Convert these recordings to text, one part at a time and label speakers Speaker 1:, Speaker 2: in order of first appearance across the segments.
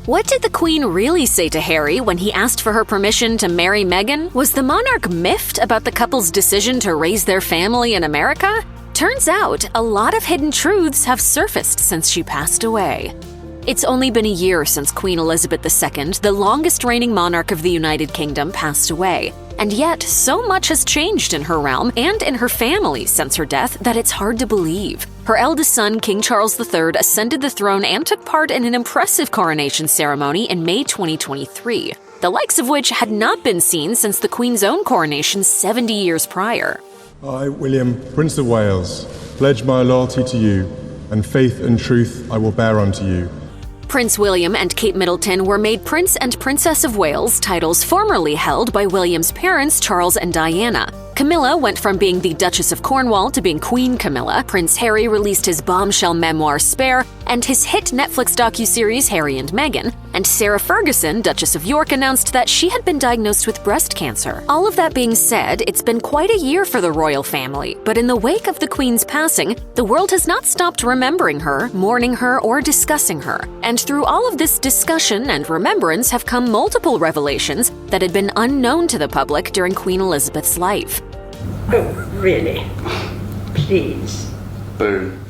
Speaker 1: What did the Queen really say to Harry when he asked for her permission to marry Meghan? Was the monarch miffed about the couple's decision to raise their family in America? Turns out, a lot of hidden truths have surfaced since she passed away. It's only been a year since Queen Elizabeth II, the longest-reigning monarch of the United Kingdom, passed away. And yet, so much has changed in her realm and in her family since her death that it's hard to believe. Her eldest son, King Charles III, ascended the throne and took part in an impressive coronation ceremony in May 2023, the likes of which had not been seen since the Queen's own coronation 70 years prior.
Speaker 2: I, William, Prince of Wales, pledge my loyalty to you, and faith and truth I will bear unto you.
Speaker 1: Prince William and Kate Middleton were made Prince and Princess of Wales, titles formerly held by William's parents, Charles and Diana. Camilla went from being the Duchess of Cornwall to being Queen Camilla. Prince Harry released his bombshell memoir Spare and his hit Netflix docuseries Harry and Meghan. And Sarah Ferguson, Duchess of York, announced that she had been diagnosed with breast cancer. All of that being said, it's been quite a year for the royal family, but in the wake of the Queen's passing, the world has not stopped remembering her, mourning her, or discussing her. And through all of this discussion and remembrance have come multiple revelations that had been unknown to the public during Queen Elizabeth's life.
Speaker 3: Oh, really? Please.
Speaker 4: Boom.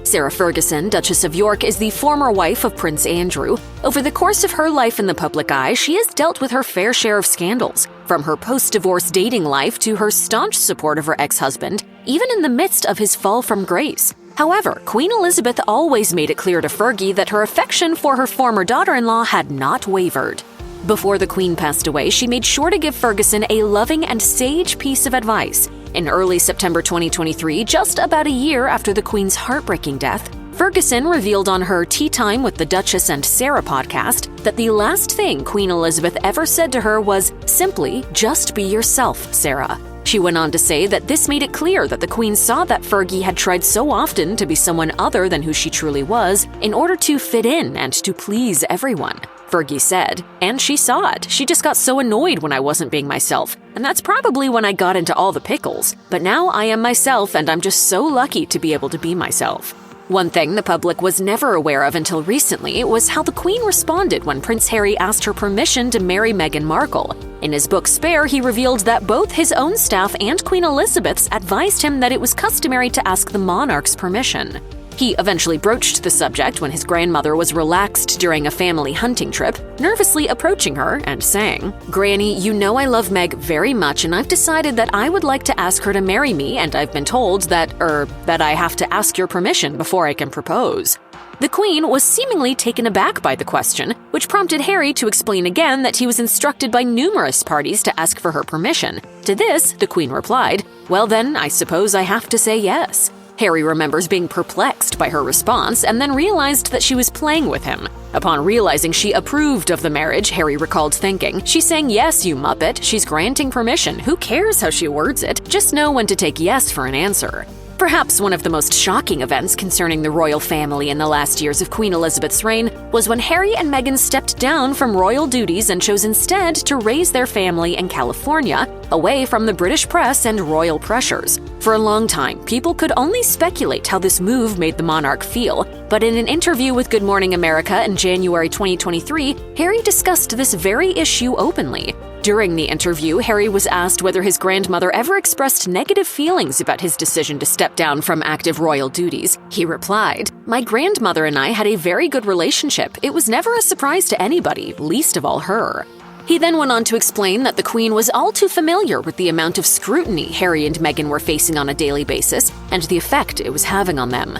Speaker 1: Sarah Ferguson, Duchess of York, is the former wife of Prince Andrew. Over the course of her life in the public eye, she has dealt with her fair share of scandals, from her post-divorce dating life to her staunch support of her ex-husband, even in the midst of his fall from grace. However, Queen Elizabeth always made it clear to Fergie that her affection for her former daughter-in-law had not wavered. Before the Queen passed away, she made sure to give Ferguson a loving and sage piece of advice. In early September 2023, just about a year after the Queen's heartbreaking death, Ferguson revealed on her Tea Time with the Duchess and Sarah podcast that the last thing Queen Elizabeth ever said to her was simply, "Just be yourself, Sarah." She went on to say that this made it clear that the Queen saw that Fergie had tried so often to be someone other than who she truly was in order to fit in and to please everyone. Fergie said, "And she saw it. She just got so annoyed when I wasn't being myself. And that's probably when I got into all the pickles. But now I am myself, and I'm just so lucky to be able to be myself." One thing the public was never aware of until recently was how the Queen responded when Prince Harry asked her permission to marry Meghan Markle. In his book Spare, he revealed that both his own staff and Queen Elizabeth's advised him that it was customary to ask the monarch's permission. He eventually broached the subject when his grandmother was relaxed during a family hunting trip, nervously approaching her and saying, "Granny, you know I love Meg very much and I've decided that I would like to ask her to marry me and I've been told that I have to ask your permission before I can propose." The Queen was seemingly taken aback by the question, which prompted Harry to explain again that he was instructed by numerous parties to ask for her permission. To this, the Queen replied, "Well then, I suppose I have to say yes." Harry remembers being perplexed by her response and then realized that she was playing with him. Upon realizing she approved of the marriage, Harry recalled thinking, "She's saying yes, you muppet. She's granting permission. Who cares how she words it? Just know when to take yes for an answer." Perhaps one of the most shocking events concerning the royal family in the last years of Queen Elizabeth's reign was when Harry and Meghan stepped down from royal duties and chose instead to raise their family in California, away from the British press and royal pressures. For a long time, people could only speculate how this move made the monarch feel, but in an interview with Good Morning America in January 2023, Harry discussed this very issue openly. During the interview, Harry was asked whether his grandmother ever expressed negative feelings about his decision to step down from active royal duties. He replied, "My grandmother and I had a very good relationship. It was never a surprise to anybody, least of all her." He then went on to explain that the Queen was all too familiar with the amount of scrutiny Harry and Meghan were facing on a daily basis and the effect it was having on them.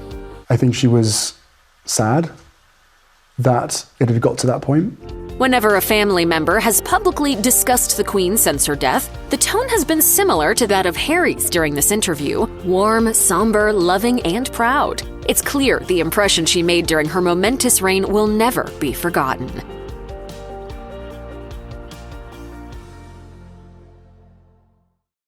Speaker 5: I think she was sad that it had got to that point.
Speaker 1: Whenever a family member has publicly discussed the Queen since her death, the tone has been similar to that of Harry's during this interview: warm, somber, loving, and proud. It's clear the impression she made during her momentous reign will never be forgotten.